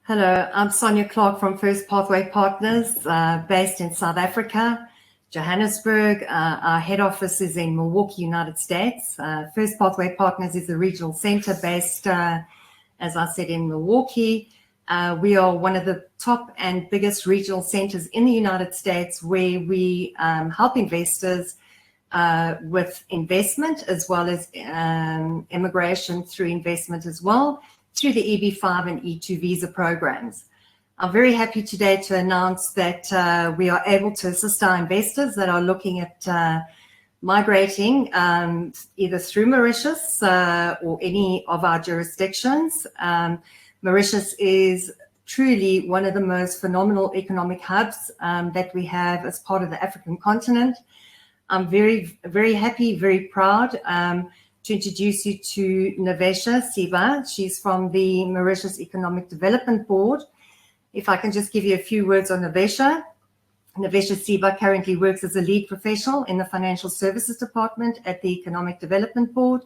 Hello, I'm Sonia Clark from First Pathway Partners, based in South Africa, Johannesburg. Our head office is in Milwaukee, United States. First Pathway Partners is a regional center based, as I said, in Milwaukee. We are one of the top and biggest regional centers in the United States where we help investors with investment as well as immigration through investment as well, through the EB5 and E2 visa programs. I'm very happy today to announce that we are able to assist our investors that are looking at migrating either through Mauritius or any of our jurisdictions. Mauritius is truly one of the most phenomenal economic hubs that we have as part of the African continent. I'm very, very happy, very proud to introduce you to Navesha Siba. She's from the Mauritius Economic Development Board. If I can just give you a few words on Navesha. Navesha Siba currently works as a lead professional in the Financial Services Department at the Economic Development Board.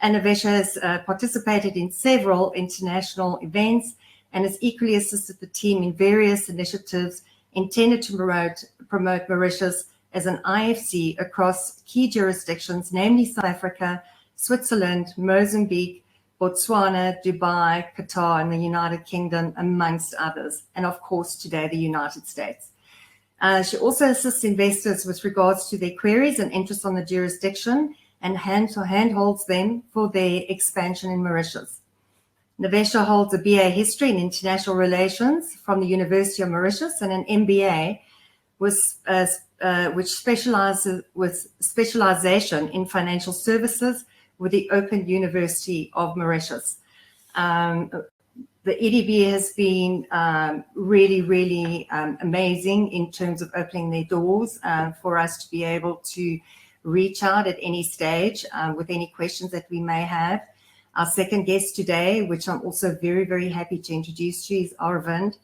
And Navesha has participated in several international events and has equally assisted the team in various initiatives intended to promote Mauritius as an IFC across key jurisdictions, namely South Africa, Switzerland, Mozambique, Botswana, Dubai, Qatar, and the United Kingdom, amongst others, and of course today the United States. She also assists investors with regards to their queries and interest on the jurisdiction and handholds them for their expansion in Mauritius. Navesha holds a BA History in International Relations from the University of Mauritius and an MBA which specializes with specialization in financial services with the Open University of Mauritius. The EDB has been really amazing in terms of opening their doors for us to be able to reach out at any stage with any questions that we may have. Our second guest today, which I'm also very happy to introduce to you, is Arvind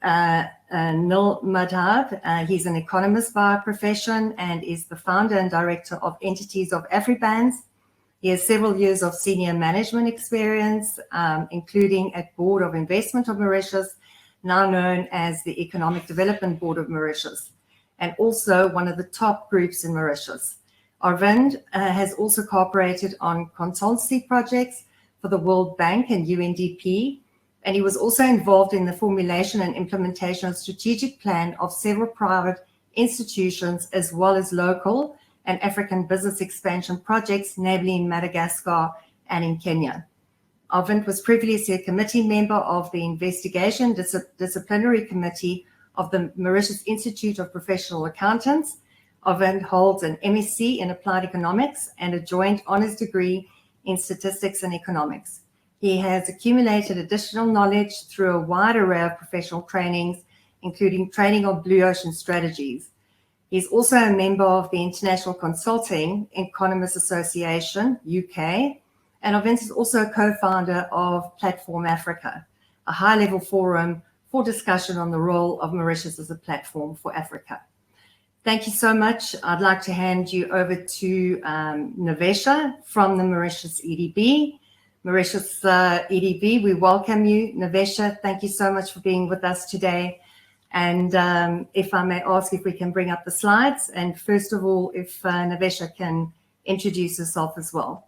Nil Madhav. He's an economist by profession and is the founder and director of Entities of Afribands. He has several years of senior management experience, including at Board of Investment of Mauritius, now known as the Economic Development Board of Mauritius, and also one of the top groups in Mauritius. Arvind has also cooperated on consultancy projects for the World Bank and UNDP, and he was also involved in the formulation and implementation of strategic plan of several private institutions as well as local and African business expansion projects, namely in Madagascar and in Kenya. Arvind was previously a committee member of the Investigation Disciplinary Committee of the Mauritius Institute of Professional Accountants. Arvind holds an MSc in Applied Economics and a joint honors degree in Statistics and Economics. He has accumulated additional knowledge through a wide array of professional trainings, including training on blue ocean strategies. He's also a member of the International Consulting Economists Association, UK, and Arvind is also a co-founder of Platform Africa, a high-level forum for discussion on the role of Mauritius as a platform for Africa. Thank you so much. I'd like to hand you over to Navesha from the Mauritius EDB. Mauritius EDB, we welcome you. Navesha, thank you so much for being with us today. And if I may ask if we can bring up the slides. And first of all, if Navesha can introduce herself as well.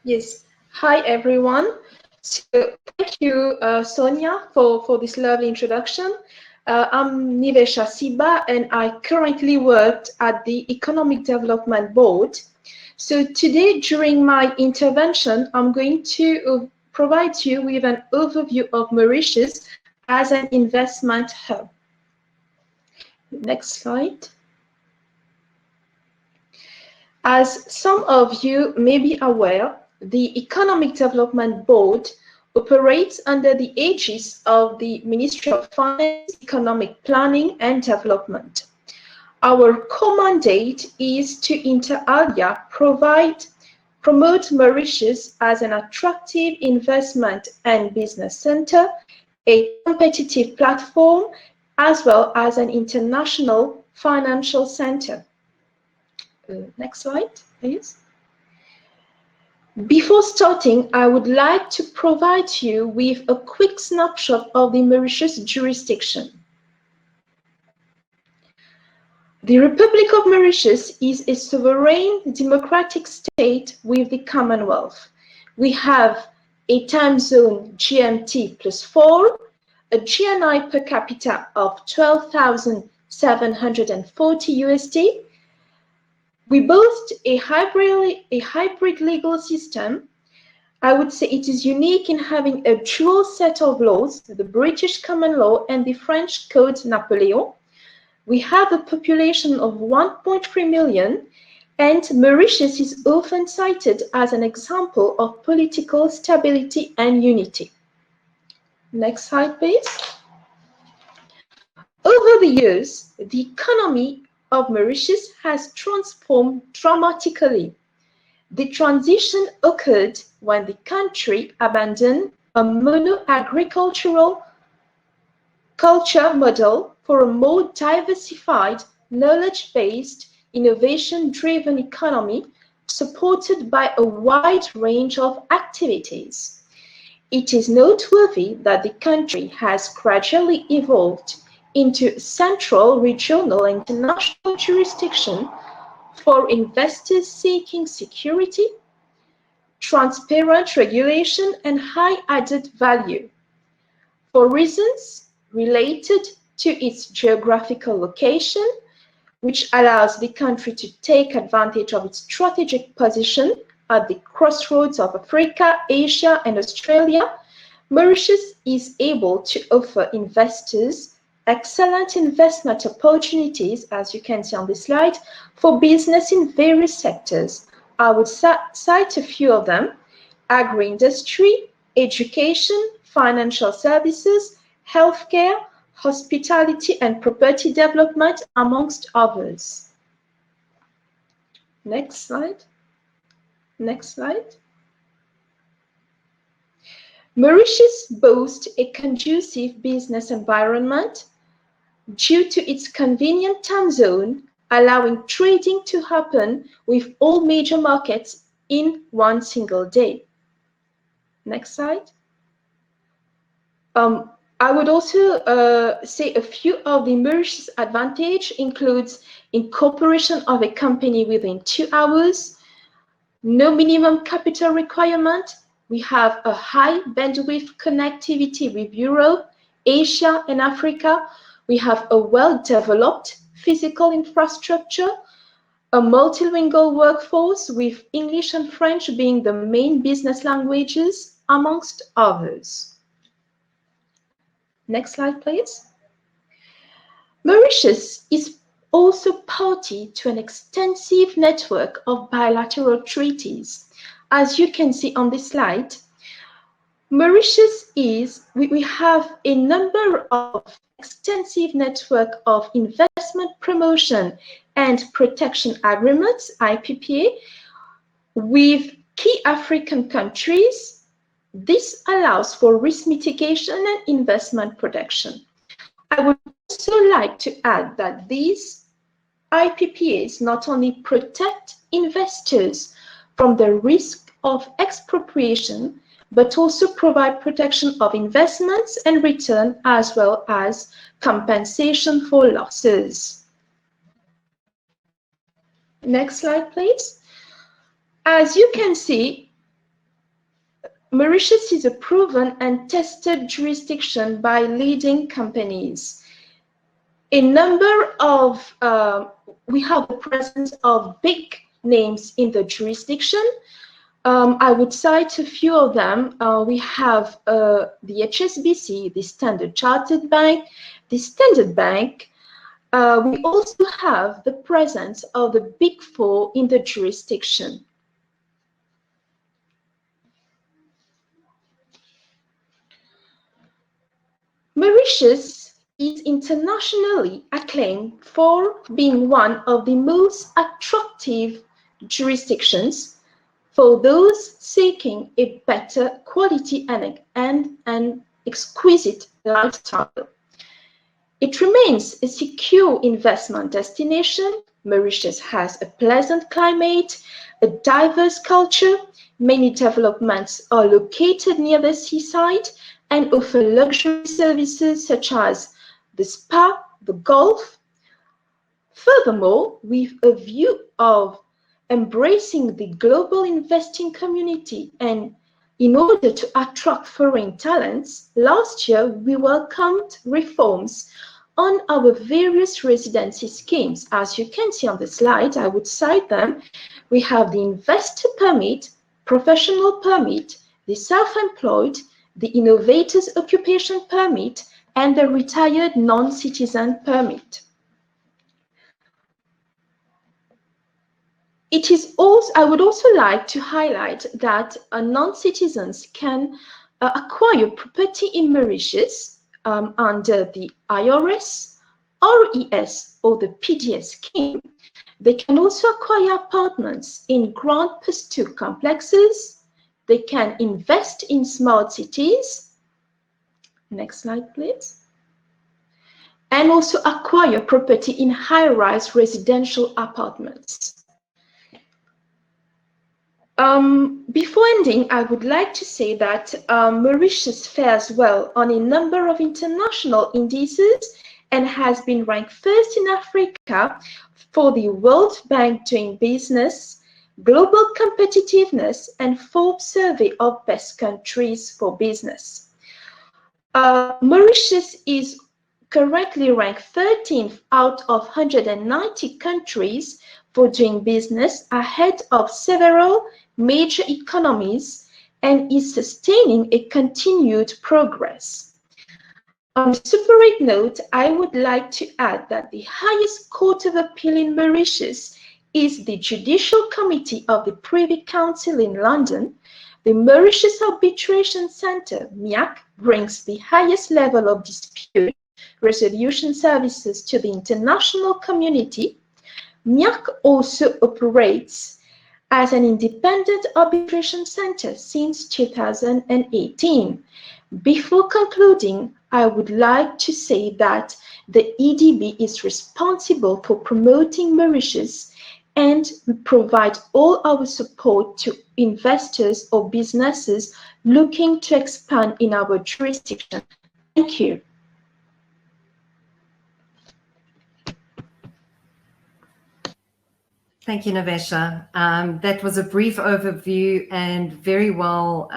Yes. Hi, everyone. So thank you, Sonia, for this lovely introduction. I'm Navesha Siba, and I currently work at the Economic Development Board. So today, during my intervention, I'm going to provide you with an overview of Mauritius as an investment hub. Next slide. As some of you may be aware, the Economic Development Board operates under the aegis of the Ministry of Finance, Economic Planning and Development. Our core mandate is to, inter alia, promote Mauritius as an attractive investment and business center, a competitive platform, as well as an international financial center. Next slide, please. Before starting, I would like to provide you with a quick snapshot of the Mauritius jurisdiction. The Republic of Mauritius is a sovereign democratic state with the Commonwealth. We have a time zone GMT +4, a GNI per capita of 12,740 USD. We boast a hybrid legal system. I would say it is unique in having a dual set of laws, the British common law and the French Code Napoleon. We have a population of 1.3 million, and Mauritius is often cited as an example of political stability and unity. Next slide, please. Over the years, the economy of Mauritius has transformed dramatically. The transition occurred when the country abandoned a mono-agricultural culture model for a more diversified, knowledge-based, innovation-driven economy supported by a wide range of activities. It is noteworthy that the country has gradually evolved into a central, regional, and international jurisdiction for investors seeking security, transparent regulation, and high added value. For reasons related to its geographical location, which allows the country to take advantage of its strategic position at the crossroads of Africa, Asia, and Australia, Mauritius is able to offer investors excellent investment opportunities, as you can see on this slide, for business in various sectors. I would cite a few of them: agri-industry, education, financial services, healthcare, hospitality, and property development, amongst others. Next slide. Next slide. Mauritius boasts a conducive business environment due to its convenient time zone, allowing trading to happen with all major markets in one single day. Next slide. I would also say a few of the Mauritius advantage includes incorporation of a company within 2 hours, no minimum capital requirement. We have a high bandwidth connectivity with Europe, Asia, and Africa. We have a well-developed physical infrastructure, a multilingual workforce with English and French being the main business languages, amongst others. Next slide, please. Mauritius is also party to an extensive network of bilateral treaties. As you can see on this slide, Mauritius we have a number of extensive network of investment promotion and protection agreements, IPPA, with key African countries. This allows for risk mitigation and investment protection. I would also like to add that these IPPAs not only protect investors from the risk of expropriation, but also provide protection of investments and return, as well as compensation for losses. Next slide, please. As you can see, Mauritius is a proven and tested jurisdiction by leading companies. A number of, we have the presence of big names in the jurisdiction. I would cite a few of them. We have the HSBC, the Standard Chartered Bank, the Standard Bank. We also have the presence of the Big Four in the jurisdiction. Mauritius is internationally acclaimed for being one of the most attractive jurisdictions for those seeking a better quality and an exquisite lifestyle. It remains a secure investment destination. Mauritius has a pleasant climate, a diverse culture, Many developments are located near the seaside and offer luxury services such as the spa, the golf. Furthermore, with a view of embracing the global investing community and in order to attract foreign talents, last year we welcomed reforms on our various residency schemes. As you can see on the slide, I would cite them. We have the investor permit, professional permit, the self-employed, the innovators occupation permit, and the retired non-citizen permit. I would also like to highlight that non-citizens can acquire property in Mauritius under the IRS, RES, or the PDS scheme. They can also acquire apartments in Grand Pastouk complexes. They can invest in smart cities. Next slide, please. And also acquire property in high-rise residential apartments. Before ending, I would like to say that Mauritius fares well on a number of international indices and has been ranked first in Africa for the World Bank Doing Business, Global Competitiveness, and Forbes survey of best countries for business. Mauritius is currently ranked 13th out of 190 countries for doing business, ahead of several major economies, and is sustaining a continued progress. On a separate note, I would like to add that the highest court of appeal in Mauritius is the Judicial Committee of the Privy Council in London. The Mauritius Arbitration Centre, MIAC, brings the highest level of dispute resolution services to the international community. MIAC also operates as an independent arbitration center since 2018. Before concluding, I would like to say that the EDB is responsible for promoting Mauritius, and we provide all our support to investors or businesses looking to expand in our jurisdiction. Thank you. Thank you, Navesha. That was a brief overview and very well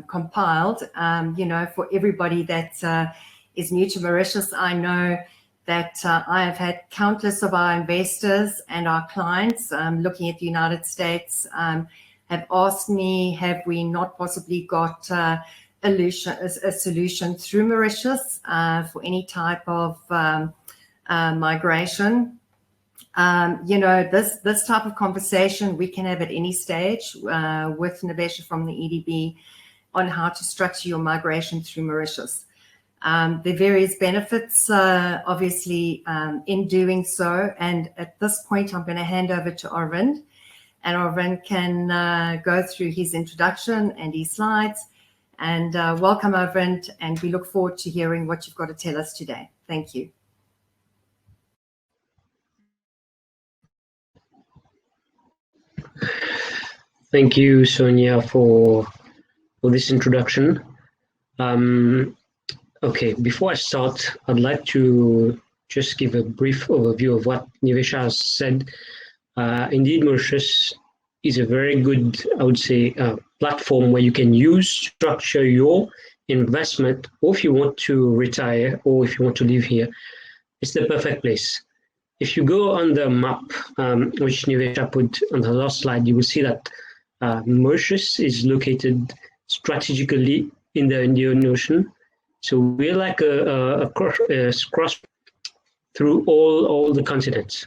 compiled. For everybody that is new to Mauritius, I know that I have had countless of our investors and our clients looking at the United States have asked me, have we not possibly got a solution through Mauritius for any type of migration? This type of conversation we can have at any stage with Navesha from the EDB on how to structure your migration through Mauritius. There are various benefits, obviously, in doing so. And at this point, I'm going to hand over to Arvind. And Arvind can go through his introduction and his slides. And welcome, Arvind. And we look forward to hearing what you've got to tell us today. Thank you. Thank you, Sonia, for this introduction. Okay, before I start, I'd like to just give a brief overview of what Navesha has said. Indeed, Mauritius is a very good, I would say, platform where you can use, structure your investment, or if you want to retire, or if you want to live here, it's the perfect place. If you go on the map, which Navesha put on the last slide, you will see that Mauritius is located strategically in the Indian Ocean. So we're like a cross through all the continents.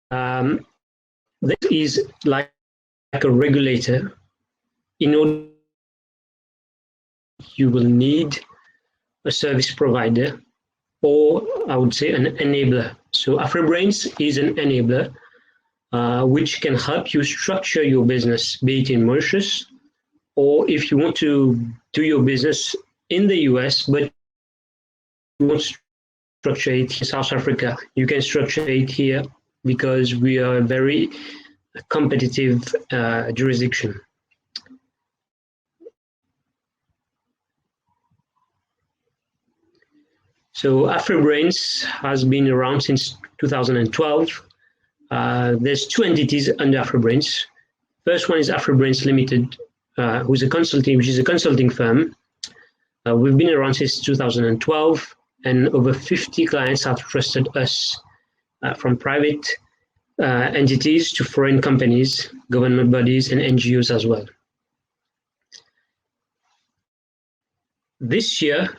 This is like a regulator. In order, you will need a service provider, or I would say an enabler. So AfriBrains is an enabler which can help you structure your business, be it in Mauritius, or if you want to do your business in the US, but you want to structure it in South Africa, you can structure it here because we are very competitive jurisdiction. So AfriBrains has been around since 2012. There's two entities under AfriBrains. First one is AfriBrains Limited, which is a consulting firm. We've been around since 2012, and over 50 clients have trusted us, from private entities to foreign companies, government bodies, and NGOs as well. This year,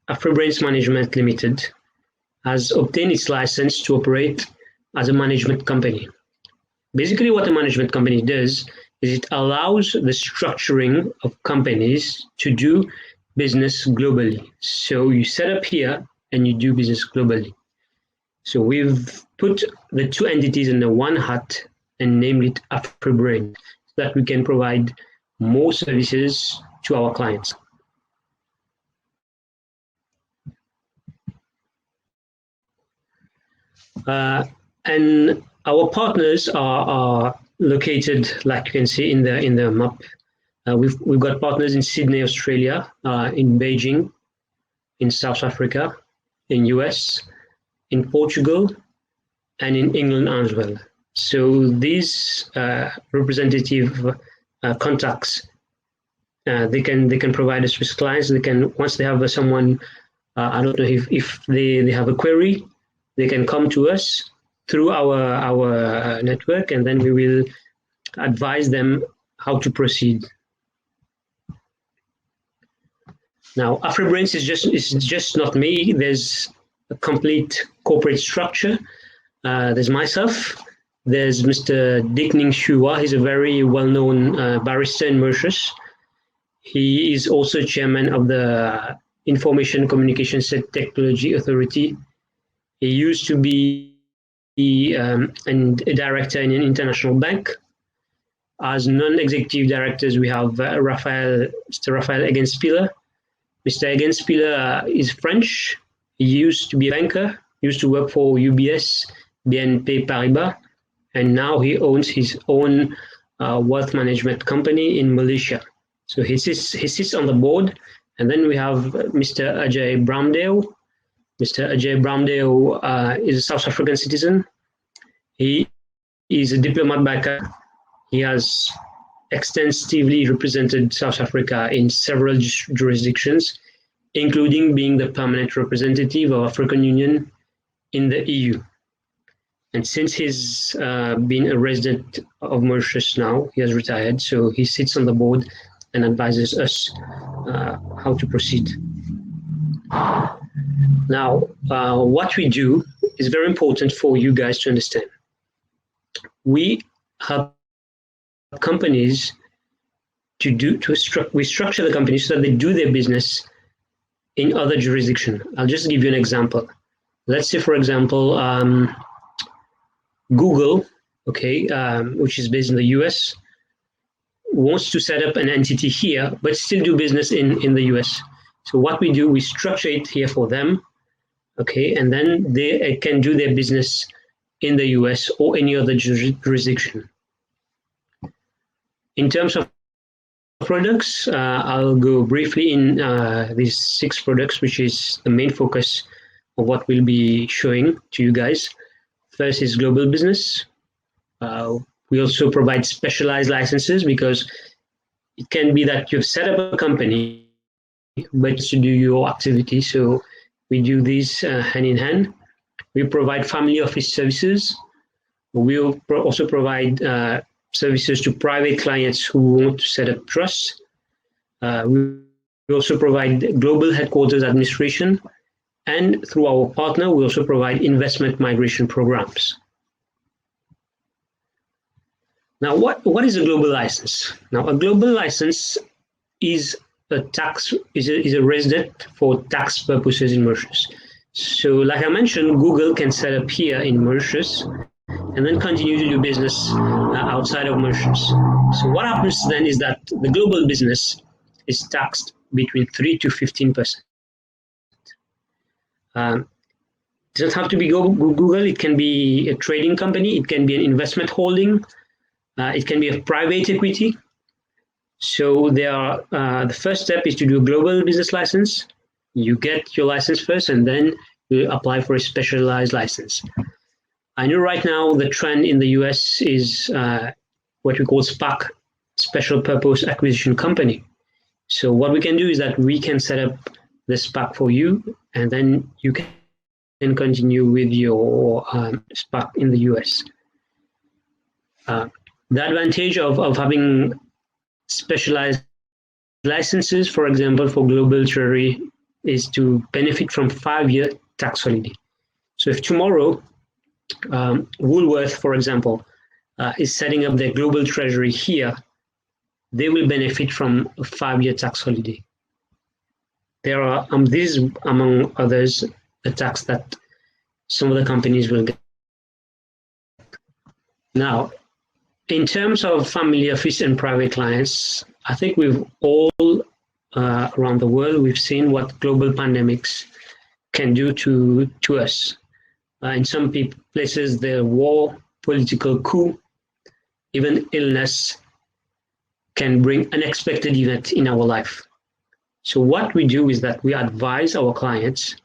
AfriBrains Management Limited has obtained its license to operate as a management company. Basically, what a management company does is it allows the structuring of companies to do business globally. So you set up here and you do business globally. So we've put the two entities under one hat and named it AfriBrains, so that we can provide more services to our clients. And our partners are located, like you can see in the map. We've got partners in Sydney, Australia, in Beijing, in South Africa, in US, in Portugal, and in England as well. So these representative contacts, they can provide us with clients. They can, once they have someone, I don't know if they have a query, they can come to us through our network, and then we will advise them how to proceed. Now, AfriBrains is just not me. There's a complete corporate structure. There's myself. There's Mr. Dick Ning Shua. He's a very well-known barrister in Mauritius. He is also chairman of the Information Communications Technology Authority. He used to be a director in an international bank. As non-executive directors, we have Mr. Raphael Egenspieler. Mr. Egenspieler is French. He used to be a banker, used to work for UBS, BNP Paribas, and now he owns his own wealth management company in Malaysia. So he sits on the board. And then we have Mr. Ajay Bramdale. Mr. Ajay Bramdale is a South African citizen. He is a diplomat backer. He has extensively represented South Africa in several jurisdictions, including being the permanent representative of African Union in the EU. And since he's been a resident of Mauritius now, he has retired, so he sits on the board and advises us how to proceed. Now, what we do is very important for you guys to understand. We help companies we structure the companies so that they do their business in other jurisdictions. I'll just give you an example. Let's say, for example, Google, okay, which is based in the US, wants to set up an entity here, but still do business in the US. So what we do, we structure it here for them, okay, and then they can do their business in the US or any other jurisdiction. In terms of products, I'll go briefly in these 6 products, which is the main focus of what we'll be showing to you guys. First is global business. We also provide specialized licenses, because it can be that you've set up a company, but to do your activity. So we do these hand in hand. We provide family office services. We'll also provide services to private clients who want to set up trusts. We also provide global headquarters administration. And through our partner, we also provide investment migration programs. Now, what is a global license? Now, a global license is a resident for tax purposes in Mauritius. So, like I mentioned, Google can set up here in Mauritius and then continue to do business outside of Mauritius. So, what happens then is that the global business is taxed between 3 to 15%. It doesn't have to be Google. It can be a trading company. It can be an investment holding. It can be a private equity. So the first step is to do a global business license. You get your license first, and then you apply for a specialized license. I know right now the trend in the US is what we call SPAC, Special Purpose Acquisition Company. So what we can do is that we can set up the SPAC for you, and then you can continue with your SPAC in the US. The advantage of having specialized licenses, for example, for global treasury, is to benefit from 5-year tax holiday. So if tomorrow Woolworth, for example, is setting up their global treasury here, they will benefit from a 5-year tax holiday. There are these, among others, the tax that some of the companies will get. Now, in terms of family office and private clients, I think we've all around the world, we've seen what global pandemics can do to us. In some places, the war, political coup, even illness can bring unexpected events in our life. So what we do is that we advise our clients,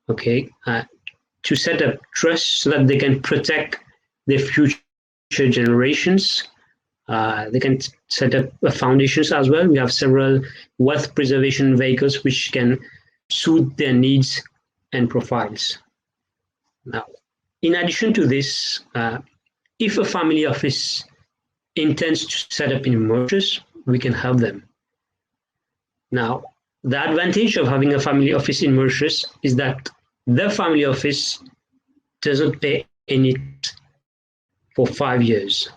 to set up trust so that they can protect their future generations. They can set up foundations as well. We have several wealth preservation vehicles which can suit their needs and profiles. Now, in addition to this, if a family office intends to set up in Mauritius, we can help them. Now, the advantage of having a family office in Mauritius is that the family office doesn't pay any for 5 years.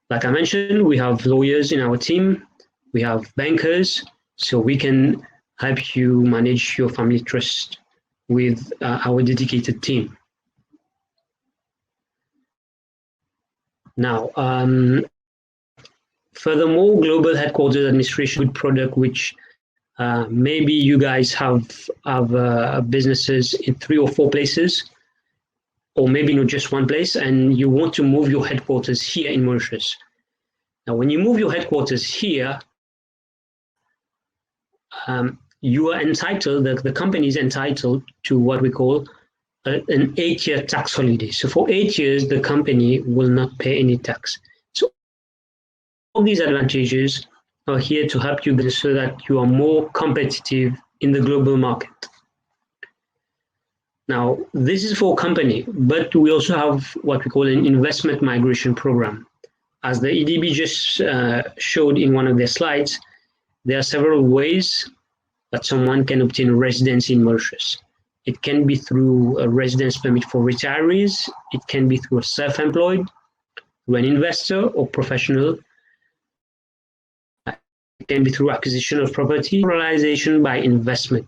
Like I mentioned, we have lawyers in our team, we have bankers, so we can help you manage your family trust with our dedicated team. Now, furthermore, global headquarters administration, good product which maybe you guys have businesses in 3 or 4 places, or maybe not just one place, and you want to move your headquarters here in Mauritius. Now, when you move your headquarters here, you are entitled, the company is entitled to what we call an 8-year tax holiday. So for 8 years, the company will not pay any tax. So all these advantages are here to help you so that you are more competitive in the global market. Now, this is for a company, but we also have what we call an investment migration program. As the EDB just showed in one of their slides, there are several ways that someone can obtain residency in Mauritius. It can be through a residence permit for retirees. It can be through a self-employed, through an investor or professional. It can be through acquisition of property, realization by investment.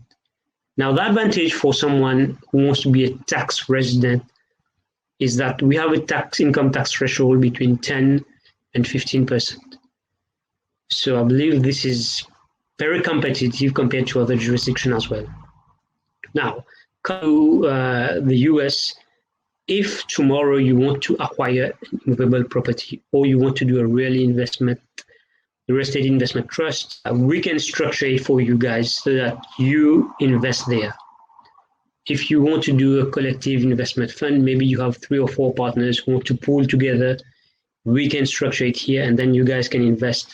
Now, the advantage for someone who wants to be a tax resident is that we have a income tax threshold between 10 and 15%. So I believe this is very competitive compared to other jurisdictions as well. Now, come to the US, if tomorrow you want to acquire movable property or you want to do a real estate investment trust, we can structure it for you guys so that you invest there. If you want to do a collective investment fund, maybe you have 3 or 4 partners who want to pool together, we can structure it here and then you guys can invest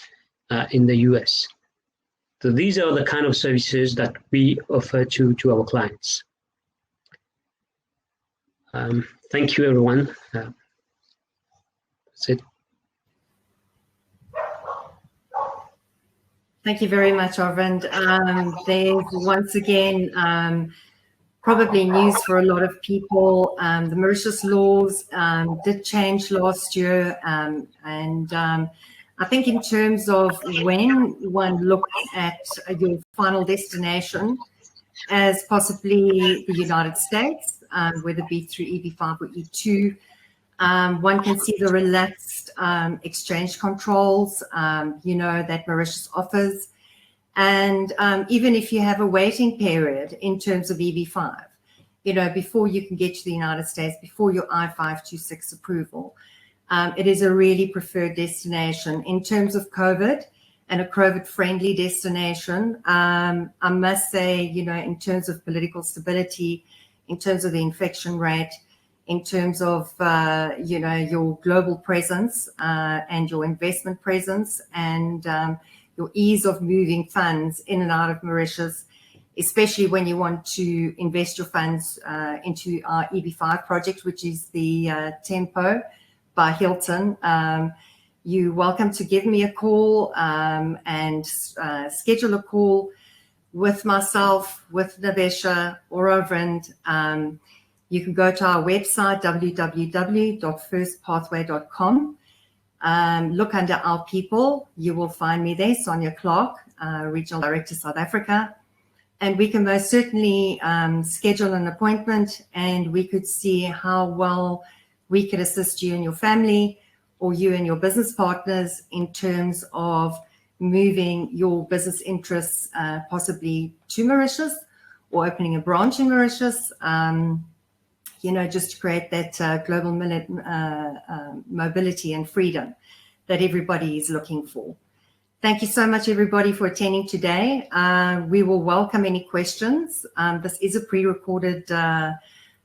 in the US. So these are the kind of services that we offer to our clients. Thank you, everyone. That's it. Thank you very much, Arvind. There's once again probably news for a lot of people. The Mauritius laws did change last year, and I think in terms of when one looks at your final destination as possibly the United States, whether it be through EB5 or E2, one can see the relaxed exchange controls, that Mauritius offers. And even if you have a waiting period in terms of EB5, before you can get to the United States, before your I-526 approval, It is a really preferred destination in terms of COVID and a COVID-friendly destination. I must say, in terms of political stability, in terms of the infection rate, in terms of, your global presence and your investment presence and your ease of moving funds in and out of Mauritius, especially when you want to invest your funds into our EB5 project, which is the Tempo by Hilton. You're welcome to give me a call and schedule a call with myself, with Nivesha or Ovind. You can go to our website, www.firstpathway.com. Look under our people. You will find me there, Sonia Clark, Regional Director, South Africa. And we can most certainly schedule an appointment, and we could see how well we could assist you and your family, or you and your business partners, in terms of moving your business interests possibly to Mauritius or opening a branch in Mauritius, just to create that global mobility and freedom that everybody is looking for. Thank you so much, everybody, for attending today. We will welcome any questions. This is a pre-recorded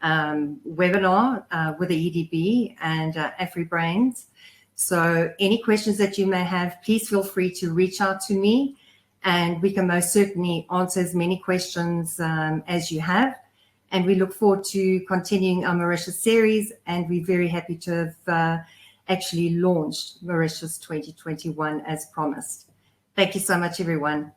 webinar with the EDB and AfriBrains. So any questions that you may have, please feel free to reach out to me, and we can most certainly answer as many questions as you have. And we look forward to continuing our Mauritius series, and we're very happy to have actually launched Mauritius 2021 as promised. Thank you so much, everyone.